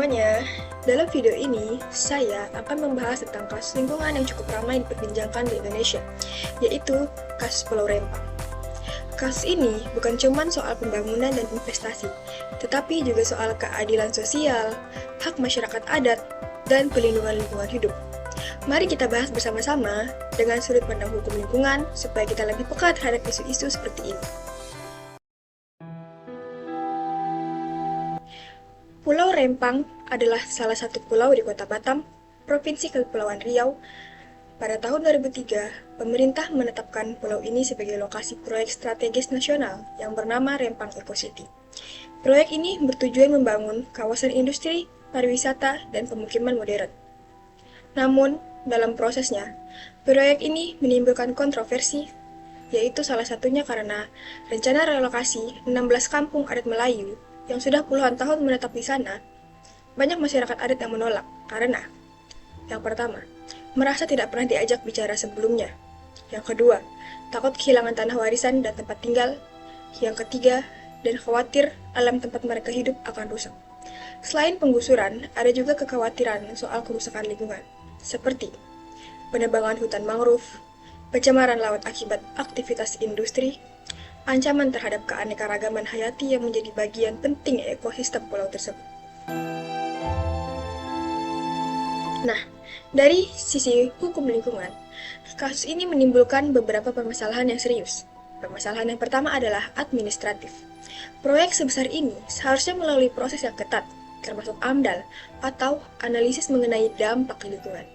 semuanya, dalam video ini saya akan membahas tentang kasus lingkungan yang cukup ramai diperbincangkan di Indonesia, yaitu kasus Pulau Rempang. Kasus ini bukan cuma soal pembangunan dan investasi, tetapi juga soal keadilan sosial, hak masyarakat adat, dan pelindungan lingkungan hidup. Mari kita bahas bersama-sama dengan sudut pandang hukum lingkungan supaya kita lebih peka terhadap isu-isu seperti ini. Pulau Rempang adalah salah satu pulau di Kota Batam, Provinsi Kepulauan Riau. Pada tahun 2003, pemerintah menetapkan pulau ini sebagai lokasi proyek strategis nasional yang bernama Rempang Eco City. Proyek ini bertujuan membangun kawasan industri, pariwisata, dan pemukiman modern. Namun, dalam prosesnya, proyek ini menimbulkan kontroversi, yaitu salah satunya karena rencana relokasi 16 kampung adat Melayu yang sudah puluhan tahun menetap di sana. Banyak masyarakat adat yang menolak karena yang pertama, merasa tidak pernah diajak bicara sebelumnya. Yang kedua, takut kehilangan tanah warisan dan tempat tinggal. Yang ketiga, dan khawatir alam tempat mereka hidup akan rusak. Selain penggusuran, ada juga kekhawatiran soal kerusakan lingkungan, seperti penebangan hutan mangrove, pencemaran laut akibat aktivitas industri, ancaman terhadap keanekaragaman hayati yang menjadi bagian penting ekosistem pulau tersebut. Nah, dari sisi hukum lingkungan, kasus ini menimbulkan beberapa permasalahan yang serius. Permasalahan yang pertama adalah administratif. Proyek sebesar ini seharusnya melalui proses yang ketat, termasuk AMDAL atau analisis mengenai dampak lingkungan.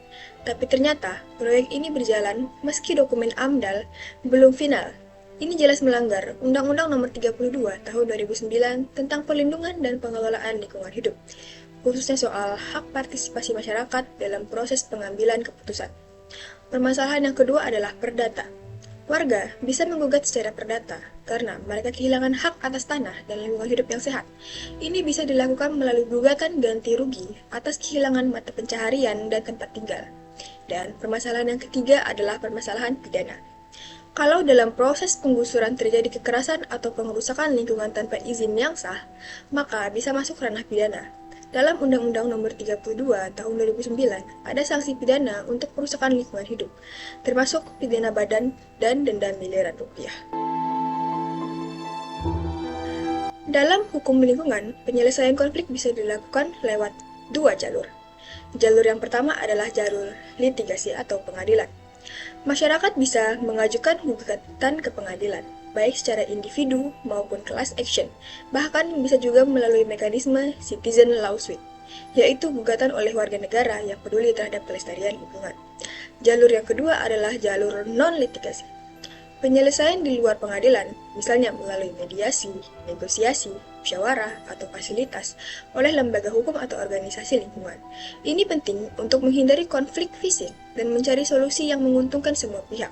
Tapi ternyata proyek ini berjalan meski dokumen AMDAL belum final. Ini jelas melanggar Undang-Undang Nomor 32 Tahun 2009 tentang Perlindungan dan Pengelolaan Lingkungan Hidup, khususnya soal hak partisipasi masyarakat dalam proses pengambilan keputusan. Permasalahan yang kedua adalah perdata. Warga bisa menggugat secara perdata karena mereka kehilangan hak atas tanah dan lingkungan hidup yang sehat. Ini bisa dilakukan melalui gugatan ganti rugi atas kehilangan mata pencaharian dan tempat tinggal. Dan permasalahan yang ketiga adalah permasalahan pidana. Kalau dalam proses penggusuran terjadi kekerasan atau pengerusakan lingkungan tanpa izin yang sah, maka bisa masuk ranah pidana. Dalam Undang-Undang Nomor 32 Tahun 2009, ada sanksi pidana untuk perusakan lingkungan hidup, termasuk pidana badan dan denda miliaran rupiah. Dalam hukum lingkungan, penyelesaian konflik bisa dilakukan lewat dua jalur. Jalur yang pertama adalah jalur litigasi atau pengadilan. Masyarakat bisa mengajukan gugatan ke pengadilan, baik secara individu maupun class action, bahkan bisa juga melalui mekanisme citizen lawsuit, yaitu gugatan oleh warga negara yang peduli terhadap pelestarian lingkungan. Jalur yang kedua adalah jalur non-litigasi. Penyelesaian di luar pengadilan, misalnya melalui mediasi, negosiasi, musyawarah, atau fasilitas oleh lembaga hukum atau organisasi lingkungan. Ini penting untuk menghindari konflik fisik dan mencari solusi yang menguntungkan semua pihak.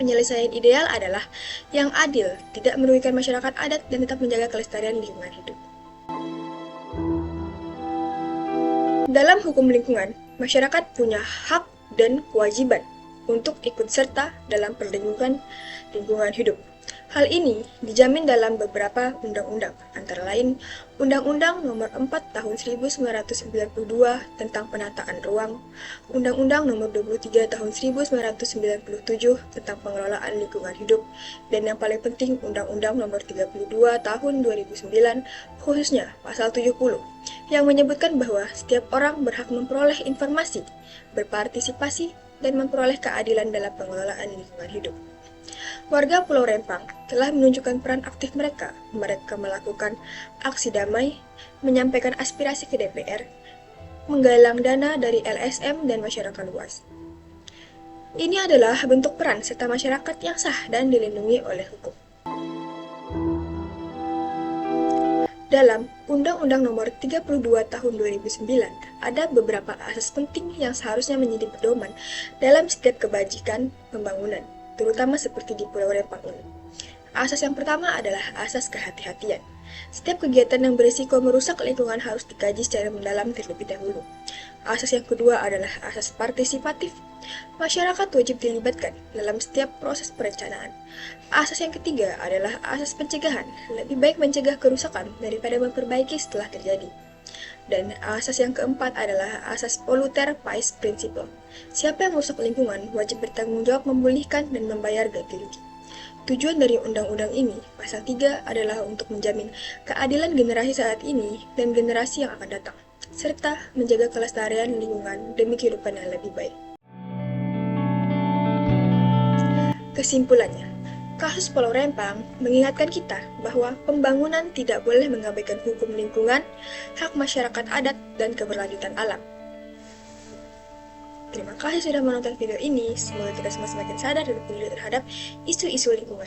Penyelesaian ideal adalah yang adil, tidak merugikan masyarakat adat dan tetap menjaga kelestarian lingkungan hidup. Dalam hukum lingkungan, masyarakat punya hak dan kewajiban untuk ikut serta dalam perlindungan lingkungan hidup. Hal ini dijamin dalam beberapa undang-undang, antara lain Undang-Undang Nomor 4 Tahun 1992 tentang Penataan Ruang, Undang-Undang Nomor 23 Tahun 1997 tentang Pengelolaan Lingkungan Hidup, dan yang paling penting Undang-Undang Nomor 32 Tahun 2009, khususnya Pasal 70, yang menyebutkan bahwa setiap orang berhak memperoleh informasi, berpartisipasi, dan memperoleh keadilan dalam pengelolaan lingkungan hidup. Warga Pulau Rempang telah menunjukkan peran aktif mereka. Mereka melakukan aksi damai, menyampaikan aspirasi ke DPR, menggalang dana dari LSM dan masyarakat luas. Ini adalah bentuk peran serta masyarakat yang sah dan dilindungi oleh hukum. Dalam Undang-Undang Nomor 32 Tahun 2009, ada beberapa asas penting yang seharusnya menjadi pedoman dalam setiap kebajikan pembangunan, terutama seperti di Pulau Rempang ini. Asas yang pertama adalah asas kehati-hatian. Setiap kegiatan yang berisiko merusak lingkungan harus dikaji secara mendalam terlebih dahulu. Asas yang kedua adalah asas partisipatif. Masyarakat wajib dilibatkan dalam setiap proses perencanaan. Asas yang ketiga adalah asas pencegahan. Lebih baik mencegah kerusakan daripada memperbaiki setelah terjadi. Dan asas yang keempat adalah asas polluter pays principle. Siapa yang merusak lingkungan wajib bertanggung jawab memulihkan dan membayar ganti rugi. Tujuan dari undang-undang ini, pasal 3, adalah untuk menjamin keadilan generasi saat ini dan generasi yang akan datang, serta menjaga kelestarian lingkungan demi kehidupan yang lebih baik. Kesimpulannya, kasus Pulau Rempang mengingatkan kita bahwa pembangunan tidak boleh mengabaikan hukum lingkungan, hak masyarakat adat, dan keberlanjutan alam. Terima kasih sudah menonton video ini. Semoga kita semua semakin sadar dan peduli terhadap isu-isu lingkungan.